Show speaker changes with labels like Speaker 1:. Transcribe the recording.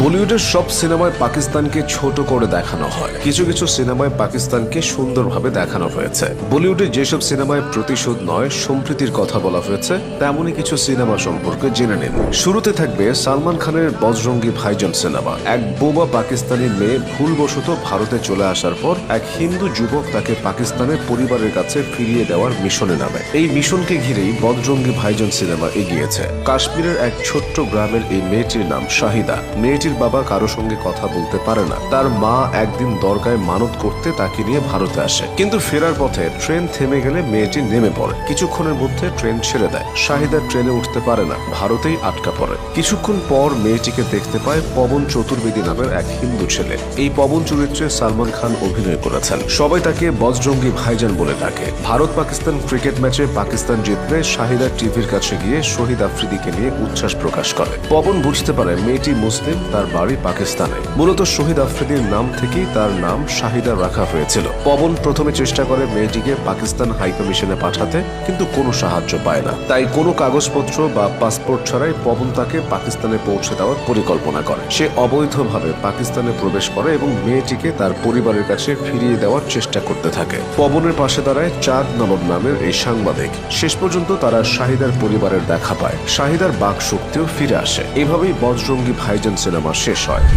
Speaker 1: বলিউডের সব সিনেমায় পাকিস্তানকে ছোট করে দেখানো হয়, কিছু কিছু সিনেমায় পাকিস্তানকে সুন্দরভাবে দেখানো হয়েছে। বলিউডে যেসব সিনেমায় প্রতিশোধ নয় সম্প্রীতির কথা বলা হয়েছে, তেমনই কিছু সিনেমা সম্পর্কে জেনে নিন। শুরুতে থাকবে সালমান খানের বজরঙ্গি ভাইজান সিনেমা। এক বোবা পাকিস্তানি মেয়ে ভুলবশত ভারতে চলে আসার পর এক হিন্দু যুবক তাকে পাকিস্তানের পরিবারের কাছে ফিরিয়ে দেওয়ার মিশনে নামে। এই মিশনকে ঘিরেই বজরঙ্গি ভাইজান সিনেমা এগিয়েছে। কাশ্মীরের এক ছোট্ট গ্রামের এই মেয়েটির নাম শাহিদা। মেয়েটির বাবা কারো সঙ্গে কথা বলতে পারে না। তার মা একদিন দরগায় মানত করতে তাকে নিয়ে ভারতে আসে, কিন্তু ফেরার পথে ট্রেন থেমে গেলে মেয়েটি নেমে পড়ে। কিছুক্ষণের মধ্যে ট্রেন ছেড়ে দেয়। শাহিদা ট্রেনে উঠতে পারে না, ভারতেই আটকা পড়ে। কিছুক্ষণ পর মেয়েটিকে দেখতে পায় পবন চতুর্বেদী নামের এক হিন্দু ছেলে। এই পবন চরিত্রে সালমান খান অভিনয় করেছেন। সবাই তাকে বজরঙ্গি ভাইজান বলে ডাকে। ভারত পাকিস্তান ক্রিকেট ম্যাচে পাকিস্তান জিতলে শাহিদা টিভির কাছে গিয়ে শহীদ আফ্রিদিকে নিয়ে উচ্ছ্বাস প্রকাশ করে। পবন বুঝতে পারে মেয়েটি মুসলিম, তার বাড়ি পাকিস্তানে। মূলত শহীদ আফ্রিদির নাম থেকেই তার নাম শাহিদা রাখা হয়েছিল। পবন প্রথমে চেষ্টা করে মেয়েটিকে পাকিস্তান হাইকমিশনে পাঠাতে, কিন্তু কোনো সাহায্য পায় না। তাই কোনো কাগজপত্র বা পাসপোর্ট ছাড়াই পবন তাকে পাকিস্তানে পৌঁছে দেওয়ার পরিকল্পনা করে। সে অবৈধভাবে পাকিস্তানে প্রবেশ করে এবং মেয়েটিকে তার পরিবারের কাছে ফিরিয়ে দেওয়ার চেষ্টা করতে থাকে। পবনের পাশে দাঁড়ায় চাঁদ নবাব নামের এই সাংবাদিক। শেষ পর্যন্ত তারা শাহিদার পরিবারের দেখা পায়। শাহিদার বাক শক্তিও ফিরে আসে। এভাবেই বজরঙ্গি ভাইজান সিনেমা শেষ হয়।